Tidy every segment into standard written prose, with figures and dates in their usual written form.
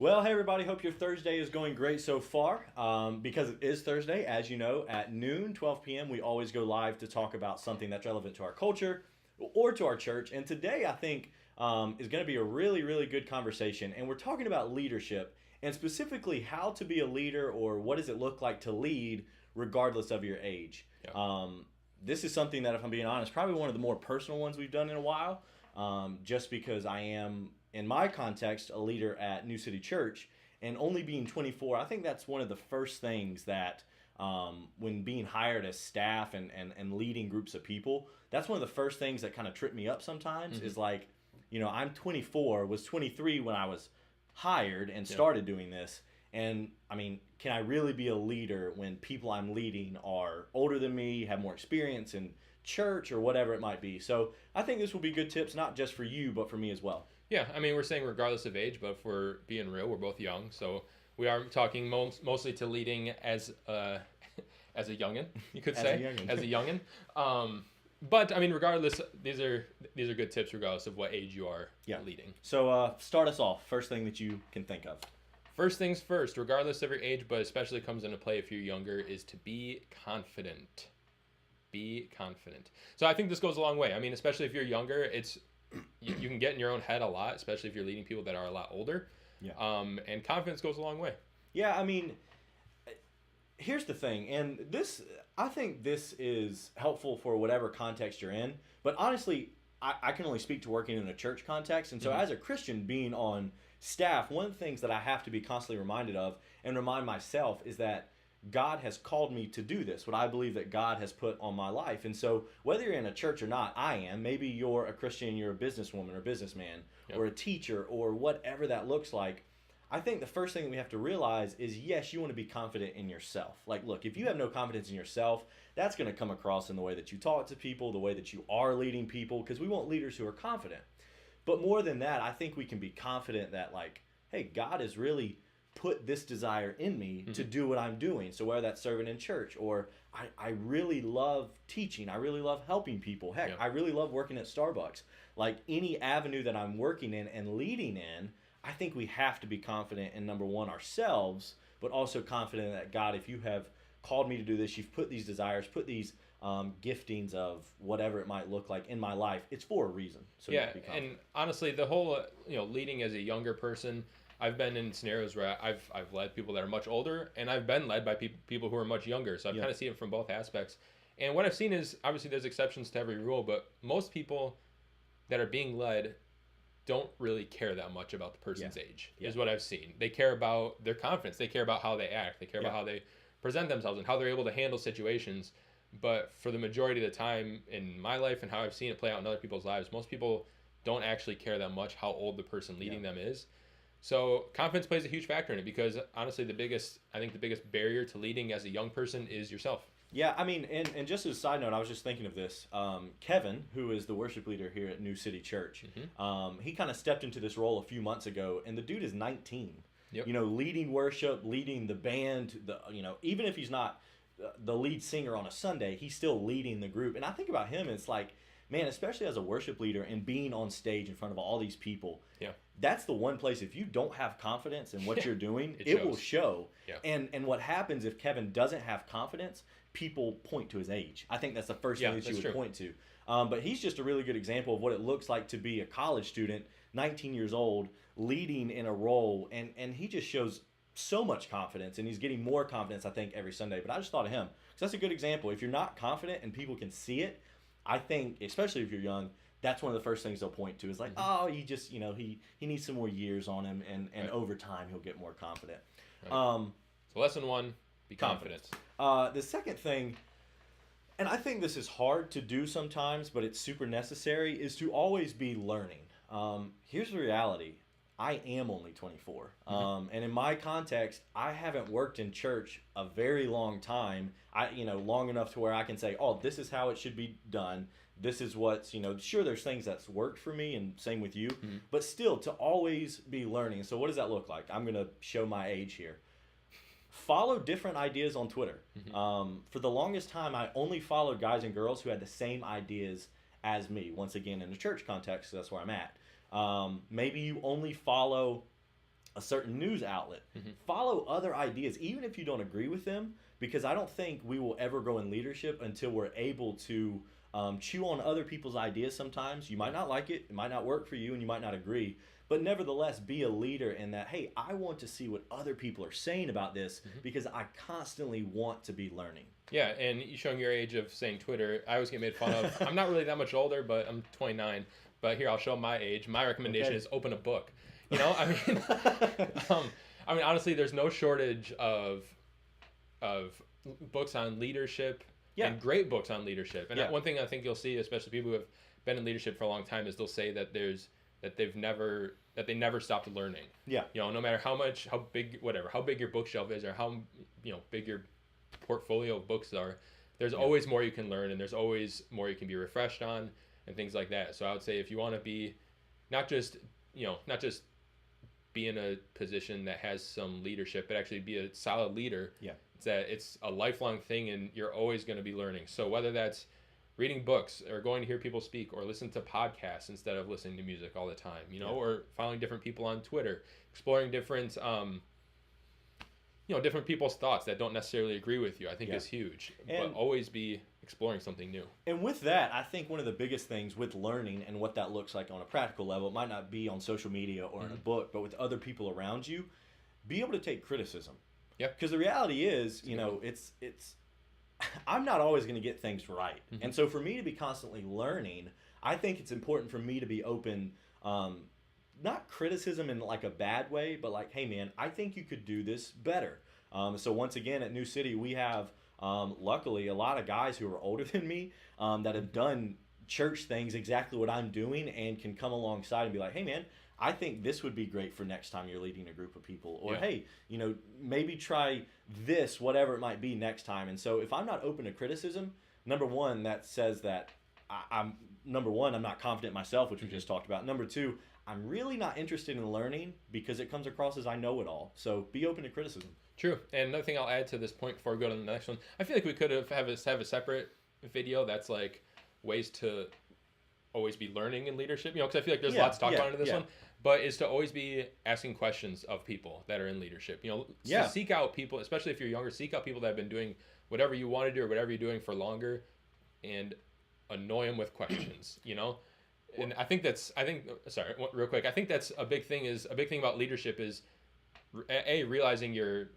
Well, hey everybody, hope your Thursday is going great so far. Because it is Thursday, as you know, at noon, 12 p.m., we always go live to talk about something that's relevant to our culture or to our church. And today, I think, is going to be a really, really good conversation. And we're talking about leadership and specifically how to be a leader or what does it look like to lead regardless of your age. Yeah. This is something that, if I'm being honest, probably one of the more personal ones we've done in a while, just because I am, in my context, a leader at New City Church, and only being 24, I think that's one of the first things that, when being hired as staff and leading groups of people, that's one of the first things that kind of trip me up sometimes is like, I'm 24, was 23 when I was hired and started doing this. And I mean, can I really be a leader when people I'm leading are older than me, have more experience in church or whatever it might be? So I think this will be good tips, not just for you, but for me as well. Yeah, I mean, we're saying regardless of age, but if we're being real, we're both young, so we are talking mostly to leading as as a youngin, you could As a say, youngin. as a youngin. But I mean, regardless, these are good tips regardless of what age you are leading. So start us off. First thing that you can think of. First things first, regardless of your age, but especially comes into play if you're younger, is to be confident. Be confident. So I think this goes a long way. I mean, especially if you're younger, it's you can get in your own head a lot, especially if you're leading people that are a lot older. Yeah. And confidence goes a long way. Yeah, I mean, here's the thing, and I think this is helpful for whatever context you're in, but honestly, I can only speak to working in a church context, and so as a Christian being on staff, one of the things that I have to be constantly reminded of and remind myself is that God has called me to do this, what I believe that God has put on my life. And so whether you're in a church or not, I am. Maybe you're a Christian, you're a businesswoman or businessman or a teacher or whatever that looks like. I think the first thing that we have to realize is, yes, you want to be confident in yourself. Like, look, if you have no confidence in yourself, that's going to come across in the way that you talk to people, the way that you are leading people, because we want leaders who are confident. But more than that, I think we can be confident that, like, hey, God has really put this desire in me to do what I'm doing. So whether that's serving in church or I really love teaching, I really love helping people. Heck, I really love working at Starbucks. Like any avenue that I'm working in and leading in, I think we have to be confident in, number one, ourselves, but also confident that, God, if you have called me to do this, you've put these desires, put these giftings of whatever it might look like in my life, it's for a reason. So yeah, and honestly, the whole leading as a younger person, I've been in scenarios where I've led people that are much older, and I've been led by people who are much younger. So I've kind of seen it from both aspects. And what I've seen is, obviously there's exceptions to every rule, but most people that are being led don't really care that much about the person's age, is what I've seen. They care about their confidence. They care about how they act. They care about how they present themselves and how they're able to handle situations. But for the majority of the time in my life and how I've seen it play out in other people's lives, most people don't actually care that much how old the person leading them is. So confidence plays a huge factor in it because honestly, the biggest barrier to leading as a young person is yourself. Yeah, I mean, and just as a side note, I was just thinking of this. Kevin, who is the worship leader here at New City Church, he kind of stepped into this role a few months ago, and the dude is 19. Yep. Leading worship, leading the band, even if he's not the lead singer on a Sunday, he's still leading the group. And I think about him, it's like, man, especially as a worship leader and being on stage in front of all these people, that's the one place, if you don't have confidence in what you're doing, it will show. Yeah. And what happens if Kevin doesn't have confidence, people point to his age. I think that's the first thing that you would point to. But he's just a really good example of what it looks like to be a college student, 19 years old, leading in a role, and he just shows so much confidence, and he's getting more confidence, I think, every Sunday. But I just thought of him because that's a good example. If you're not confident and people can see it, I think, especially if you're young, that's one of the first things they'll point to is like, oh, he just, he needs some more years on him, and over time he'll get more confident. Right. So lesson one, be confident. The second thing, and I think this is hard to do sometimes, but it's super necessary, is to always be learning. Here's the reality. I am only 24. And in my context, I haven't worked in church a very long time. Long enough to where I can say, oh, this is how it should be done. This is what's, sure, there's things that's worked for me, and same with you, but still to always be learning. So what does that look like? I'm going to show my age here. Follow different ideas on Twitter. For the longest time, I only followed guys and girls who had the same ideas as me. Once again, in a church context, so that's where I'm at. Maybe you only follow a certain news outlet. Mm-hmm. Follow other ideas, even if you don't agree with them, because I don't think we will ever grow in leadership until we're able to chew on other people's ideas sometimes. You might not like it, it might not work for you, and you might not agree, but nevertheless be a leader in that, hey, I want to see what other people are saying about this because I constantly want to be learning. Yeah, and you showing your age of saying Twitter, I always get made fun of. I'm not really that much older, but I'm 29. But here, I'll show my age. My recommendation is open a book. You know, I mean, honestly, there's no shortage of books on leadership and great books on leadership. And one thing I think you'll see, especially people who have been in leadership for a long time, is they'll say that they never stopped learning. Yeah. You know, no matter how big your bookshelf is, or how big your portfolio of books are, there's always more you can learn, and there's always more you can be refreshed on, and things like that. So I would say, if you want to be not just be in a position that has some leadership, but actually be a solid leader, it's that it's a lifelong thing, and you're always going to be learning. So whether that's reading books, or going to hear people speak, or listen to podcasts instead of listening to music all the time, or following different people on Twitter, exploring different different people's thoughts that don't necessarily agree with you, I think is huge. But always be exploring something new. And with that, I think one of the biggest things with learning and what that looks like on a practical level, it might not be on social media or in a book, but with other people around you, be able to take criticism. Yeah. Because the reality is, it's I'm not always going to get things right. Mm-hmm. And so for me to be constantly learning, I think it's important for me to be open, not criticism in like a bad way, but like, hey man, I think you could do this better. So once again, at New City, we have, luckily, a lot of guys who are older than me that have done church things exactly what I'm doing, and can come alongside and be like, hey man, I think this would be great for next time you're leading a group of people. Or, hey, maybe try this, whatever it might be, next time. And so if I'm not open to criticism, number one, that says that I'm not confident myself, which we just talked about. Number two, I'm really not interested in learning, because it comes across as I know it all. So be open to criticism. True. And another thing I'll add to this point before we go to the next one, I feel like we could have a separate video that's like ways to always be learning in leadership, because I feel like there's lots to talk about in this one, but is to always be asking questions of people that are in leadership. Seek out people, especially if you're younger, seek out people that have been doing whatever you want to do or whatever you're doing for longer, and annoy them with questions, And I think that's a big thing about leadership is realizing your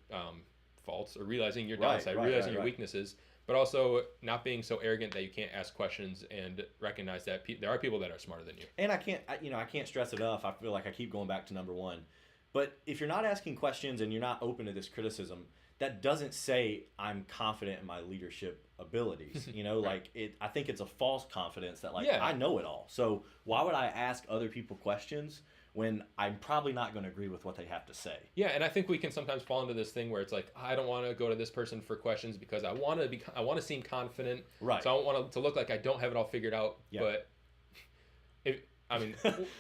faults, or realizing your downside, realizing your weaknesses, but also not being so arrogant that you can't ask questions and recognize that there are people that are smarter than you. And I can't stress it enough. I feel like I keep going back to number one. But if you're not asking questions and you're not open to this criticism, that doesn't say I'm confident in my leadership abilities. Right. I think it's a false confidence that I know it all. So why would I ask other people questions when I'm probably not going to agree with what they have to say? Yeah, and I think we can sometimes fall into this thing where it's like, I don't want to go to this person for questions because I want to seem confident. Right. So I don't want to look like I don't have it all figured out. Yeah. But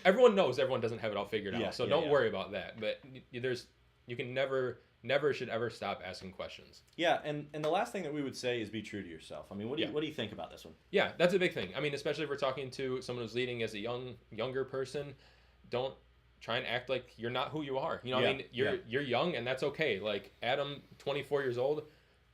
everyone knows everyone doesn't have it all figured out. So don't worry about that. But you can never should ever stop asking questions. Yeah, and the last thing that we would say is be true to yourself. I mean, what do you think about this one? Yeah, that's a big thing. I mean, especially if we're talking to someone who's leading as a younger person, don't try and act like you're not who you are. You're young, and that's okay. Like Adam, 24 years old,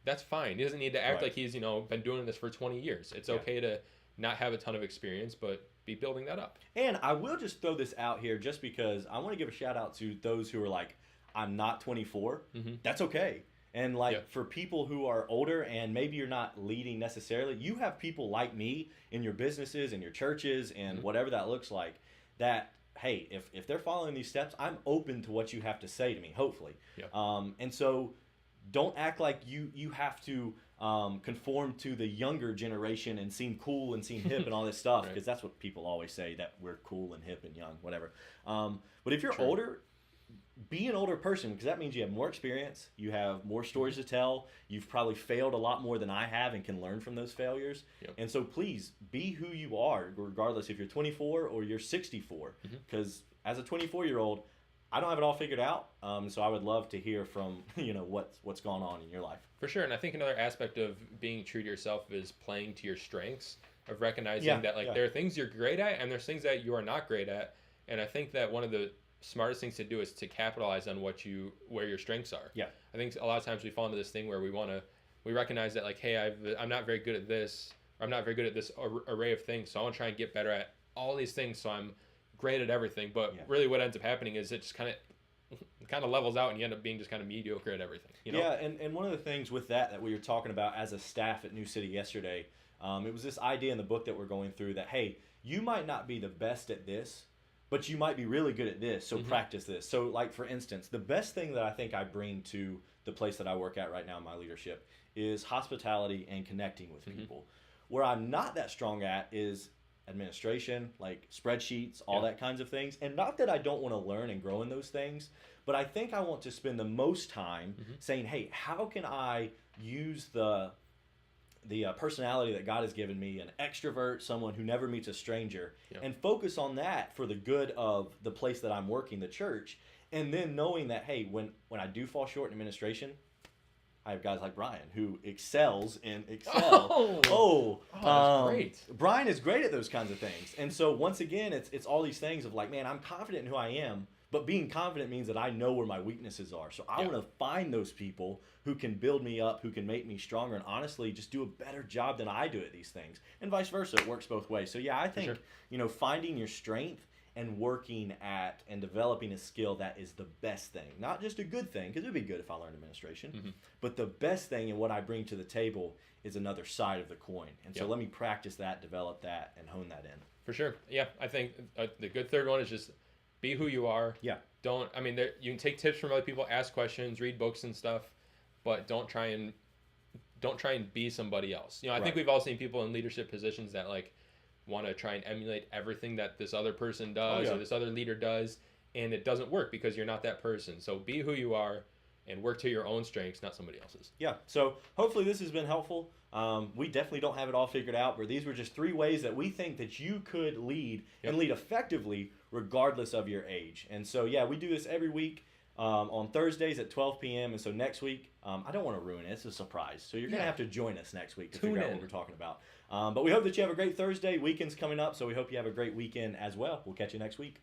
that's fine. He doesn't need to act like he's been doing this for 20 years. It's okay to not have a ton of experience, but be building that up. And I will just throw this out here just because I want to give a shout out to those who are like, I'm not 24. Mm-hmm. That's okay. And for people who are older and maybe you're not leading necessarily, you have people like me in your businesses and your churches and whatever that looks like, that, hey, if they're following these steps, I'm open to what you have to say to me, hopefully. Yeah. And so don't act like you have to conform to the younger generation and seem cool and seem hip and all this stuff, because that's what people always say, that we're cool and hip and young, whatever. But if you're older, be an older person, because that means you have more experience, you have more stories to tell, you've probably failed a lot more than I have and can learn from those failures. Yep. And so please be who you are, regardless if you're 24 or you're 64, because as a 24-year-old, I don't have it all figured out. So I would love to hear from what's going on in your life. For sure. And I think another aspect of being true to yourself is playing to your strengths, of recognizing that there are things you're great at and there's things that you are not great at. And I think that one of the smartest things to do is to capitalize on where your strengths are. Yeah. I think a lot of times we fall into this thing where we recognize that like, hey, I'm not very good at this, or I'm not very good at this array of things, so I want to try and get better at all these things, so I'm great at everything. But really, what ends up happening is it just kind of levels out, and you end up being just kind of mediocre at everything. You know? Yeah, and one of the things with that we were talking about as a staff at New City yesterday, it was this idea in the book that we're going through that, hey, you might not be the best at this, but you might be really good at this, so practice this. So, like, for instance, the best thing that I think I bring to the place that I work at right now in my leadership is hospitality and connecting with people. Where I'm not that strong at is administration, like spreadsheets, all that kinds of things. And not that I don't want to learn and grow in those things, but I think I want to spend the most time saying, hey, how can I use the personality that God has given me, an extrovert, someone who never meets a stranger, and focus on that for the good of the place that I'm working, the church. And then knowing that, hey, when I do fall short in administration, I have guys like Brian who excels in Excel. That's great. Brian is great at those kinds of things. And so once again, it's all these things of like, man, I'm confident in who I am, but being confident means that I know where my weaknesses are. So I want to find those people who can build me up, who can make me stronger, and honestly just do a better job than I do at these things. And vice versa, it works both ways. So yeah, I think, finding your strength and working at and developing a skill that is the best thing. Not just a good thing, because it would be good if I learned administration, but the best thing and what I bring to the table is another side of the coin. And so let me practice that, develop that, and hone that in. For sure. Yeah, I think the good third one is just be who you are. Yeah. You can take tips from other people, ask questions, read books and stuff, but don't try and be somebody else. I think we've all seen people in leadership positions that like want to try and emulate everything that this other person does or this other leader does, and it doesn't work because you're not that person. So be who you are and work to your own strengths, not somebody else's. Yeah, so hopefully this has been helpful. We definitely don't have it all figured out, but these were just 3 ways that we think that you could lead and lead effectively regardless of your age. And so, yeah, we do this every week on Thursdays at 12 p.m. And so next week, I don't want to ruin it. It's a surprise. So you're going to have to join us next week to figure out what we're talking about. But we hope that you have a great Thursday. Weekend's coming up, so we hope you have a great weekend as well. We'll catch you next week.